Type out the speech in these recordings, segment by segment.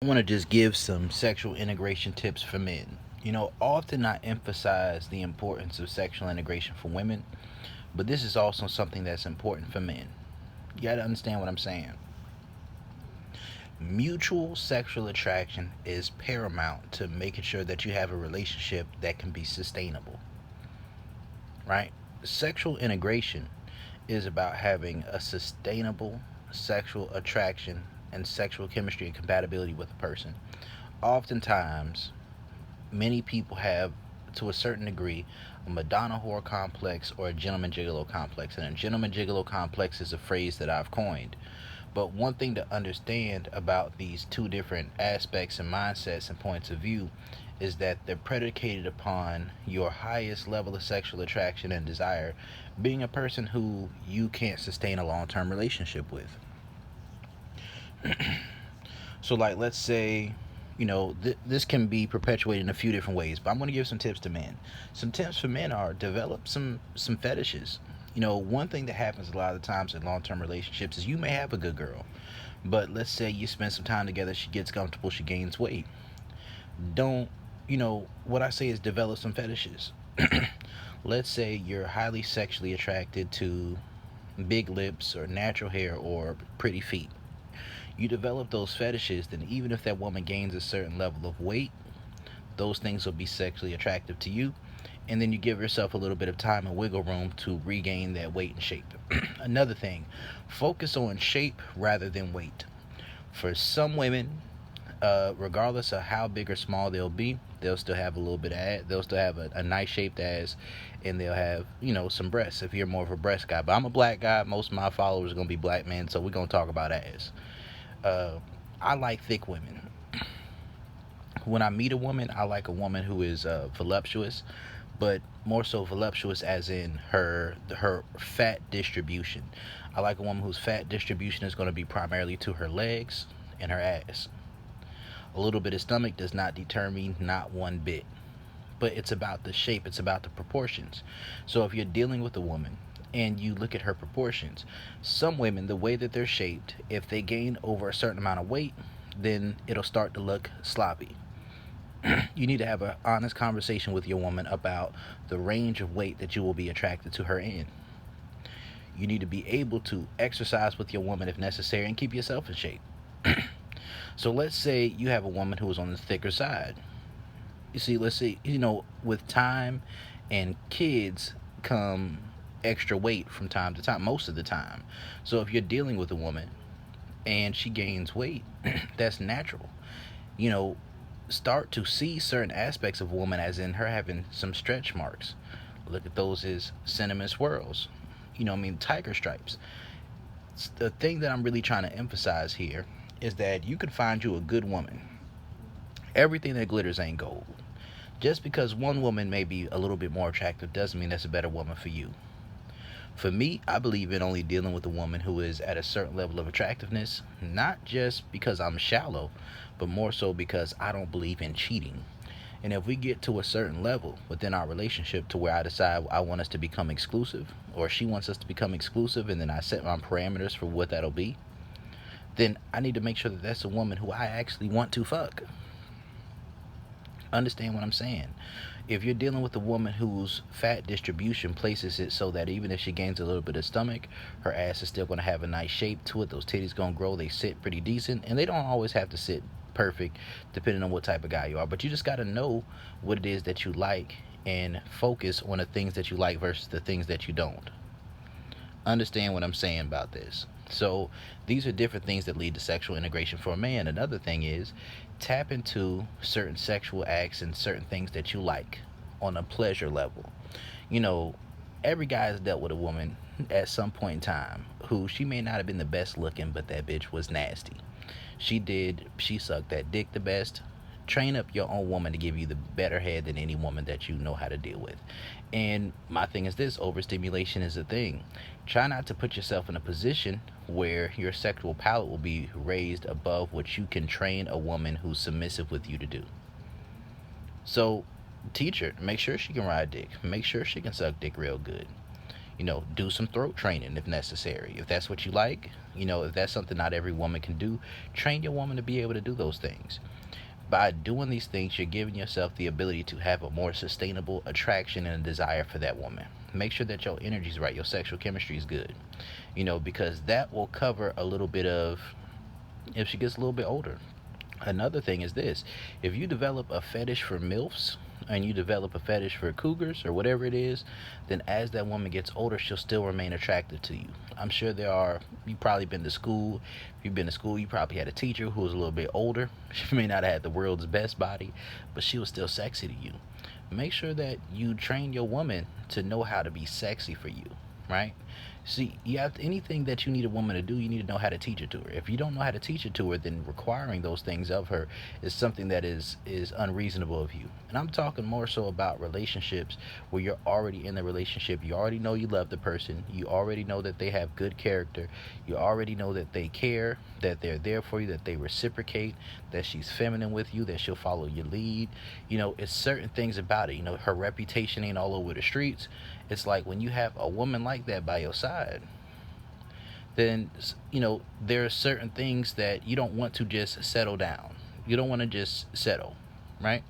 I want to just give some sexual integration tips for men. Often I emphasize the importance of sexual integration for women, but this is also something that's important for men. You got to understand what I'm saying. Mutual sexual attraction is paramount to making sure that you have a relationship that can be sustainable, right? Sexual integration is about having a sustainable sexual attraction and sexual chemistry and compatibility with a person. Oftentimes, many people have, to a certain degree, a Madonna whore complex or a gentleman gigolo complex. And a gentleman gigolo complex is a phrase that I've coined. But one thing to understand about these two different aspects and mindsets and points of view is that they're predicated upon your highest level of sexual attraction and desire being a person who you can't sustain a long term relationship with. So, like, let's say, this can be perpetuated in a few different ways, but I'm going to give some tips to men. Some tips for men are develop some fetishes. One thing that happens a lot of the times in long term relationships is you may have a good girl, but let's say you spend some time together, she gets comfortable, she gains weight. Don't, what I say is develop some fetishes. Let's say you're highly sexually attracted to big lips or natural hair or pretty feet. You develop those fetishes, then even if that woman gains a certain level of weight, those things will be sexually attractive to you. And then you give yourself a little bit of time and wiggle room to regain that weight and shape. Another thing, focus on shape rather than weight. For some women, regardless of how big or small they'll be, they'll still have a little bit of ass. They'll still have a nice shaped ass, and they'll have some breasts. If you're more of a breast guy, but I'm a black guy. Most of my followers are gonna be black men, so we're gonna talk about ass. Uh, I like thick women. When I meet a woman, I like a woman who is voluptuous, but more so voluptuous as in her fat distribution. I like a woman whose fat distribution is going to be primarily to her legs and her ass. A little bit of stomach does not deter me, not one bit. But it's about the shape, it's about the proportions. So if you're dealing with a woman and you look at her proportions, some women, the way that they're shaped, if they gain over a certain amount of weight, then it'll start to look sloppy. You need to have an honest conversation with your woman about the range of weight that you will be attracted to her in. You need to be able to exercise with your woman if necessary and keep yourself in shape. So let's say you have a woman who is on the thicker side. You see, let's say, with time and kids come extra weight from time to time, most of the time. So if you're dealing with a woman and she gains weight, that's natural. You know, Start to see certain aspects of a woman as in her having some stretch marks. Look at those as cinnamon swirls. Tiger stripes. The thing that I'm really trying to emphasize here is that you can find you a good woman. Everything that glitters ain't gold. Just because one woman may be a little bit more attractive doesn't mean that's a better woman for you. For me, I believe in only dealing with a woman who is at a certain level of attractiveness, not just because I'm shallow, but more so because I don't believe in cheating. And if we get to a certain level within our relationship to where I decide I want us to become exclusive, or she wants us to become exclusive, and then I set my parameters for what that'll be, then I need to make sure that that's a woman who I actually want to fuck. Understand what I'm saying? If you're dealing with a woman whose fat distribution places it so that even if she gains a little bit of stomach, her ass is still going to have a nice shape to it. Those titties going to grow. They sit pretty decent, and they don't always have to sit perfect depending on what type of guy you are. But you just got to know what it is that you like and focus on the things that you like versus the things that you don't. Understand what I'm saying about this? So these are different things that lead to sexual integration for a man. Another thing is tap into certain sexual acts and certain things that you like on a pleasure level. You know, every guy has dealt with a woman at some point in time who she may not have been the best looking, but that bitch was nasty. She sucked that dick the best. Train up your own woman to give you the better head than any woman that you know how to deal with. And my thing is this: overstimulation is a thing. Try not to put yourself in a position where your sexual palate will be raised above what you can train a woman who's submissive with you to do. So, teach her, make sure she can ride dick, make sure she can suck dick real good. Do some throat training if necessary. If that's what you like, if that's something not every woman can do, train your woman to be able to do those things. By doing these things, you're giving yourself the ability to have a more sustainable attraction and a desire for that woman. Make sure that your energy is right, your sexual chemistry is good, because that will cover a little bit of if she gets a little bit older. Another thing is this: if you develop a fetish for MILFs and you develop a fetish for cougars or whatever it is, then as that woman gets older, she'll still remain attractive to you. I'm sure you've probably been to school. If you've been to school, you probably had a teacher who was a little bit older. She may not have had the world's best body, but she was still sexy to you. Make sure that you train your woman to know how to be sexy for you, right? See, anything that you need a woman to do, you need to know how to teach it to her. If you don't know how to teach it to her, then requiring those things of her is something that is unreasonable of you. And I'm talking more so about relationships where you're already in the relationship. You already know you love the person. You already know that they have good character. You already know that they care, that they're there for you, that they reciprocate, that she's feminine with you, that she'll follow your lead. It's certain things about it. Her reputation ain't all over the streets. It's like when you have a woman like that by your side, then there are certain things that you don't want to just settle down. You don't want to just settle, right?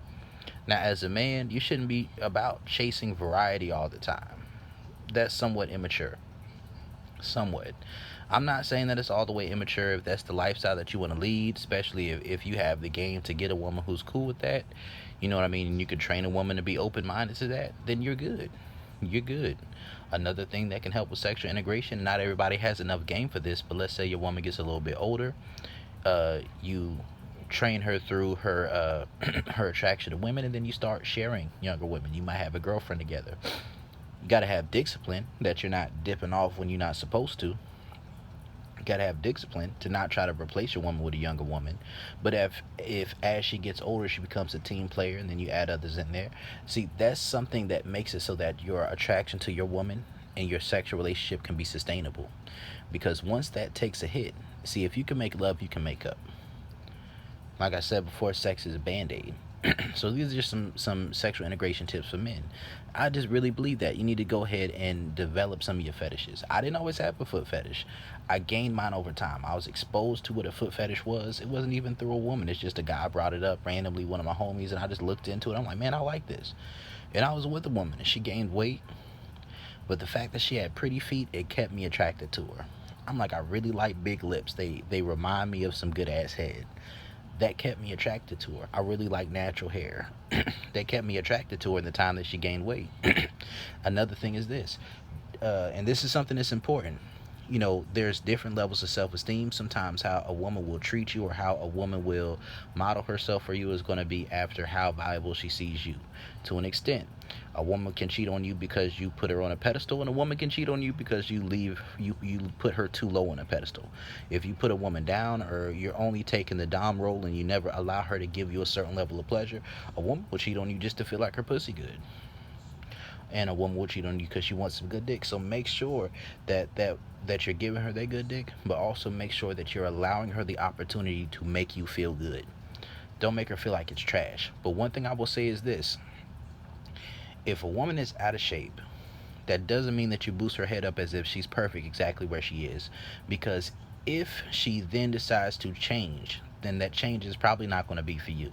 Now, as a man, you shouldn't be about chasing variety all the time. That's somewhat immature. Somewhat. I'm not saying that it's all the way immature if that's the lifestyle that you want to lead, especially if you have the game to get a woman who's cool with that. You know what I mean? And you can train a woman to be open-minded to that, then you're good. You're good. Another thing that can help with sexual integration, not everybody has enough game for this, but let's say your woman gets a little bit older. You train her through her her attraction to women, and then you start sharing younger women. You might have a girlfriend together. You got to have discipline that you're not dipping off when you're not supposed to. You got to have discipline to not try to replace your woman with a younger woman. But if as she gets older, she becomes a team player, and then you add others in there. See, that's something that makes it so that your attraction to your woman and your sexual relationship can be sustainable. Because once that takes a hit, see, if you can make love, you can make up. Like I said before, sex is a band-aid. So these are just some sexual integration tips for men. I just really believe that you need to go ahead and develop some of your fetishes. I didn't always have a foot fetish. I gained mine over time. I was exposed to what a foot fetish was. It wasn't even through a woman. It's just a guy brought it up randomly, one of my homies, and I just looked into it. I'm like, man, I like this. And I was with a woman, and she gained weight. But the fact that she had pretty feet, it kept me attracted to her. I'm like, I really like big lips. They remind me of some good ass head. That kept me attracted to her. I really like natural hair. That kept me attracted to her in the time that she gained weight. Another thing is this, and this is something that's important. There's different levels of self-esteem. Sometimes how a woman will treat you or how a woman will model herself for you is going to be after how valuable she sees you. To an extent, a woman can cheat on you because you put her on a pedestal, and a woman can cheat on you because you put her too low on a pedestal. If you put a woman down, or you're only taking the dom role and you never allow her to give you a certain level of pleasure, a woman will cheat on you just to feel like her pussy good. And a woman will cheat on you because she wants some good dick. So make sure that you're giving her that good dick, but also make sure that you're allowing her the opportunity to make you feel good. Don't make her feel like it's trash. But one thing I will say is this: if a woman is out of shape, that doesn't mean that you boost her head up as if she's perfect exactly where she is. Because if she then decides to change, then that change is probably not going to be for you.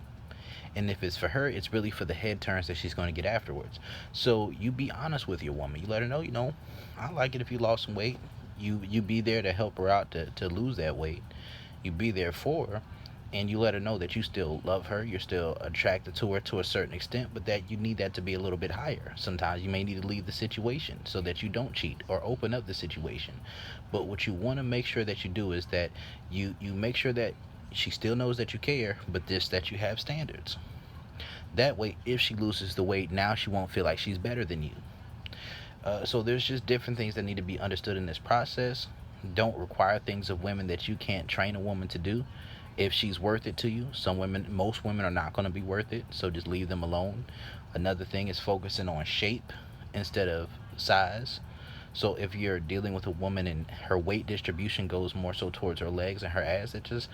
And if it's for her, it's really for the head turns that she's going to get afterwards. So you be honest with your woman. You let her know, I like it if you lost some weight. You be there to help her out to lose that weight. You be there for her, and you let her know that you still love her. You're still attracted to her to a certain extent, but that you need that to be a little bit higher. Sometimes you may need to leave the situation so that you don't cheat, or open up the situation. But what you want to make sure that you do is that you make sure that she still knows that you care, but just that you have standards. That way, if she loses the weight, now she won't feel like she's better than you. So there's just different things that need to be understood in this process. Don't require things of women that you can't train a woman to do. If she's worth it to you, most women are not going to be worth it, so just leave them alone. Another thing is focusing on shape instead of size. So if you're dealing with a woman and her weight distribution goes more so towards her legs and her ass, it just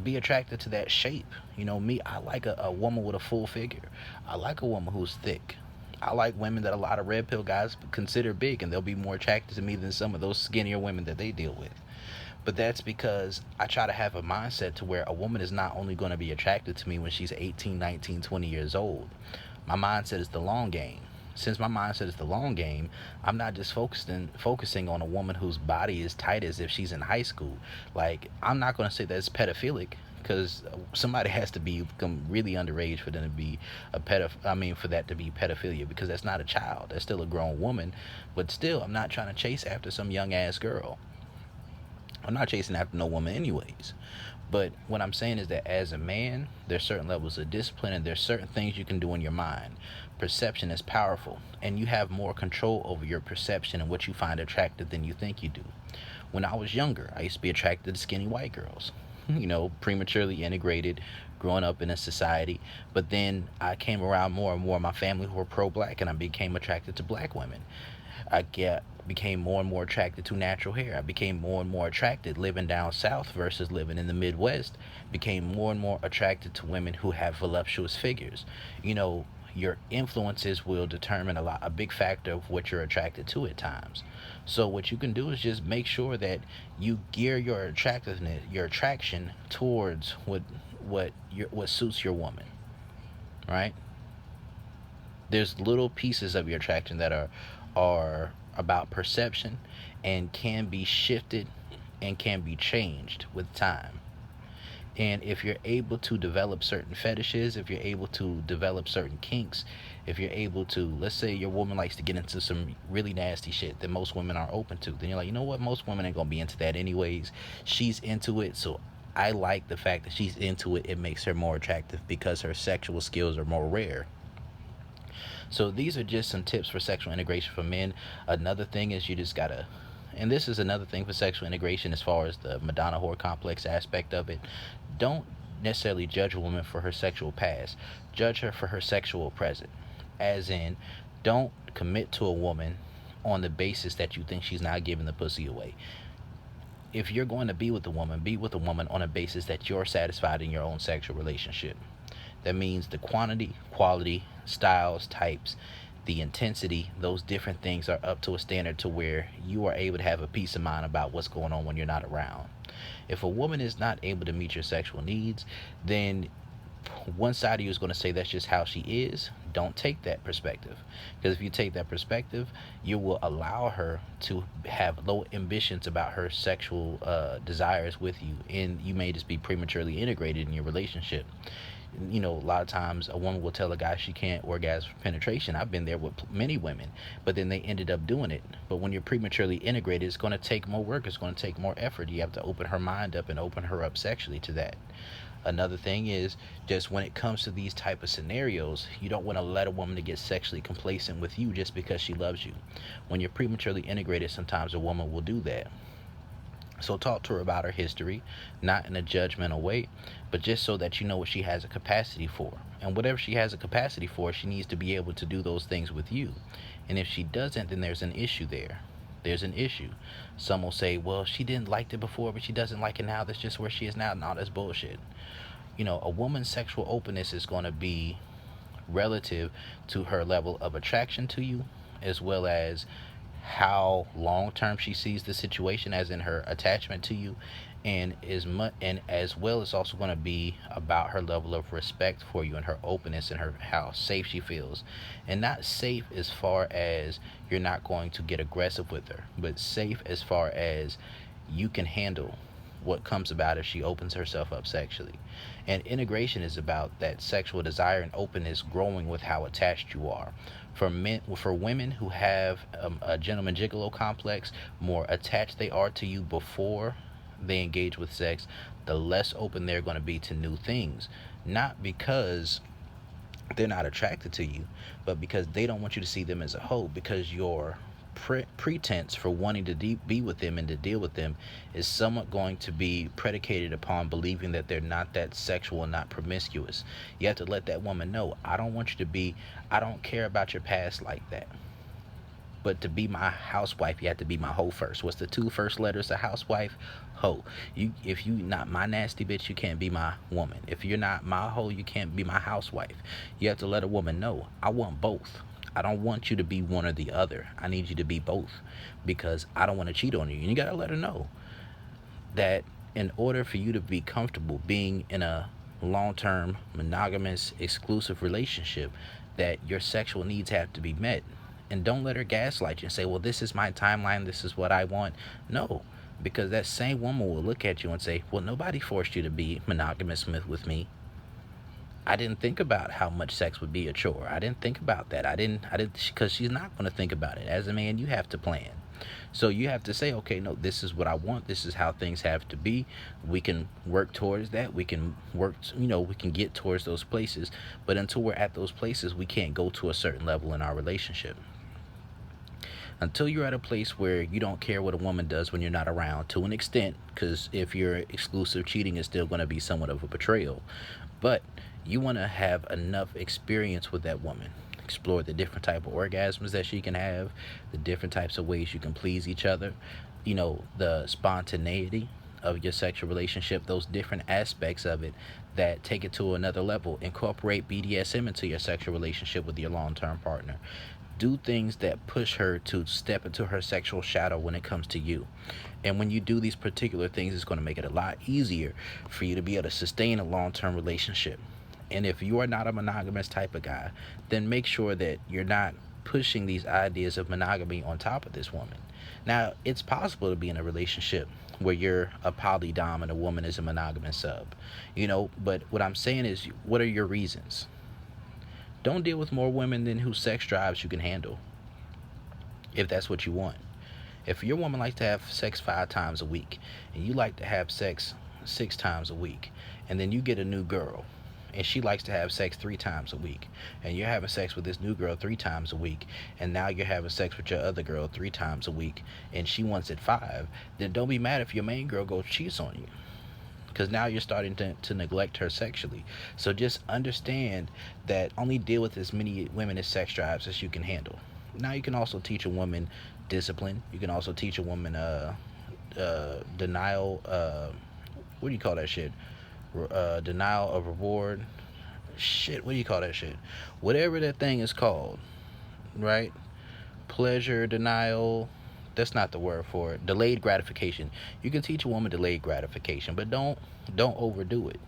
be attracted to that shape. Me, I like a woman with a full figure. I like a woman who's thick. I like women that a lot of red pill guys consider big, and they'll be more attracted to me than some of those skinnier women that they deal with. But that's because I try to have a mindset to where a woman is not only going to be attracted to me when she's 18, 19, 20 years old. My mindset is the long game. Since my mindset is the long game, I'm not just focusing on a woman whose body is tight as if she's in high school. Like, I'm not going to say that's pedophilic, because somebody has to become really underage for them to be a for that to be pedophilia, because that's not a child, that's still a grown woman. But still, I'm not trying to chase after some young ass girl. I'm not chasing after no woman anyways. But what I'm saying is that as a man, there's certain levels of discipline, and there's certain things you can do in your mind. Perception is powerful, and you have more control over your perception and what you find attractive than you think you do. When I was younger, I used to be attracted to skinny white girls, prematurely integrated, growing up in a society. But then I came around more and more my family who were pro-black, and I became attracted to black women. Became more and more attracted to natural hair. I became more and more attracted living down south versus living in the Midwest. Became more and more attracted to women who have voluptuous figures. Your influences will determine a big factor of what you're attracted to at times. So what you can do is just make sure that you gear your attractiveness, your attraction towards what suits your woman, right? There's little pieces of your attraction that are about perception, and can be shifted and can be changed with time. And if you're able to develop certain fetishes, if you're able to develop certain kinks, if you're able to, let's say your woman likes to get into some really nasty shit that most women aren't open to, then you're like, you know what, most women ain't gonna be into that anyways. She's into it, so I like the fact that she's into it. It makes her more attractive because her sexual skills are more rare. So these are just some tips for sexual integration for men. Another thing is you just gotta, and this is another thing for sexual integration as far as the Madonna whore complex aspect of it. Don't necessarily judge a woman for her sexual past. Judge her for her sexual present. As in, don't commit to a woman on the basis that you think she's not giving the pussy away. If you're going to be with a woman, be with a woman on a basis that you're satisfied in your own sexual relationship. That means the quantity, quality, styles, types, the intensity, those different things are up to a standard to where you are able to have a peace of mind about what's going on when you're not around. If a woman is not able to meet your sexual needs, then one side of you is going to say that's just how she is. Don't take that perspective, because if you take that perspective, you will allow her to have low ambitions about her sexual desires with you, and you may just be prematurely integrated in your relationship. A lot of times a woman will tell a guy she can't orgasm for penetration. I've been there with many women, but then they ended up doing it. But when you're prematurely integrated, it's going to take more work, it's going to take more effort. You have to open her mind up and open her up sexually to that. Another thing is, just when it comes to these type of scenarios, you don't want to let a woman to get sexually complacent with you just because she loves you. When you're prematurely integrated, sometimes a woman will do that. So talk to her about her history, not in a judgmental way, but just so that you know what she has a capacity for. And whatever she has a capacity for, she needs to be able to do those things with you. And if she doesn't, then there's an issue there. There's an issue. Some will say, well, she didn't like it before, but she doesn't like it now. That's just where she is now. No, that's bullshit. A woman's sexual openness is going to be relative to her level of attraction to you, as well as how long term she sees the situation, as in her attachment to you, and as well as also going to be about her level of respect for you and her openness and her how safe she feels. And not safe as far as you're not going to get aggressive with her, but safe as far as you can handle what comes about if she opens herself up sexually. And integration is about that sexual desire and openness growing with how attached you are. For women who have a gentleman gigolo complex, more attached they are to you before they engage with sex, the less open they're going to be to new things. Not because they're not attracted to you, but because they don't want you to see them as a hoe, because your pretense for wanting to be with them and to deal with them is somewhat going to be predicated upon believing that they're not that sexual and not promiscuous. You have to let that woman know, I don't care about your past like that. But to be my housewife, you have to be my hoe first. What's the two first letters of housewife? Hoe. If you not my nasty bitch, you can't be my woman. If you're not my hoe, you can't be my housewife. You have to let a woman know, I want both. I don't want you to be one or the other. I need you to be both because I don't want to cheat on you. And you got to let her know that in order for you to be comfortable being in a long-term monogamous exclusive relationship, that your sexual needs have to be met. And don't let her gaslight you and say, well, this is my timeline, this is what I want. No, because that same woman will look at you and say, well, nobody forced you to be monogamous with me. I didn't think about how much sex would be a chore. I didn't think about that. I didn't, because she's not going to think about it. As a man, you have to plan. So you have to say, okay, no, this is what I want. This is how things have to be. We can work towards that. We can work, we can get towards those places. But until we're at those places, we can't go to a certain level in our relationship. Until you're at a place where you don't care what a woman does when you're not around, to an extent, because if you're exclusive, cheating is still going to be somewhat of a betrayal. But you want to have enough experience with that woman. Explore the different type of orgasms that she can have, the different types of ways you can please each other, the spontaneity of your sexual relationship, those different aspects of it that take it to another level. Incorporate BDSM into your sexual relationship with your long-term partner. Do things that push her to step into her sexual shadow when it comes to you. And when you do these particular things, it's going to make it a lot easier for you to be able to sustain a long-term relationship. And if you are not a monogamous type of guy, then make sure that you're not pushing these ideas of monogamy on top of this woman. Now, it's possible to be in a relationship where you're a polydom and a woman is a monogamous sub, but what I'm saying is, what are your reasons? Don't deal with more women than whose sex drives you can handle, if that's what you want. If your woman likes to have sex 5 times a week and you like to have sex 6 times a week, and then you get a new girl and she likes to have sex 3 times a week, and you're having sex with this new girl 3 times a week, and now you're having sex with your other girl 3 times a week, and she wants it 5, then don't be mad if your main girl goes cheats on you, because now you're starting to neglect her sexually. So just understand that only deal with as many women as sex drives as you can handle. Now you can also teach a woman discipline. You can also teach a woman denial. What do you call that shit? Denial of reward. Shit, what do you call that shit? Whatever that thing is called, right? Pleasure denial. That's not the word for it. Delayed gratification. You can teach a woman delayed gratification, but don't overdo it.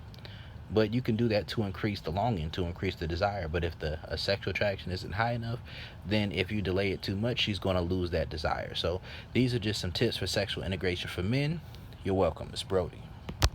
But you can do that to increase the longing, to increase the desire. But if the sexual attraction isn't high enough, then if you delay it too much, she's going to lose that desire. So these are just some tips for sexual integration for men. You're welcome. It's Brody.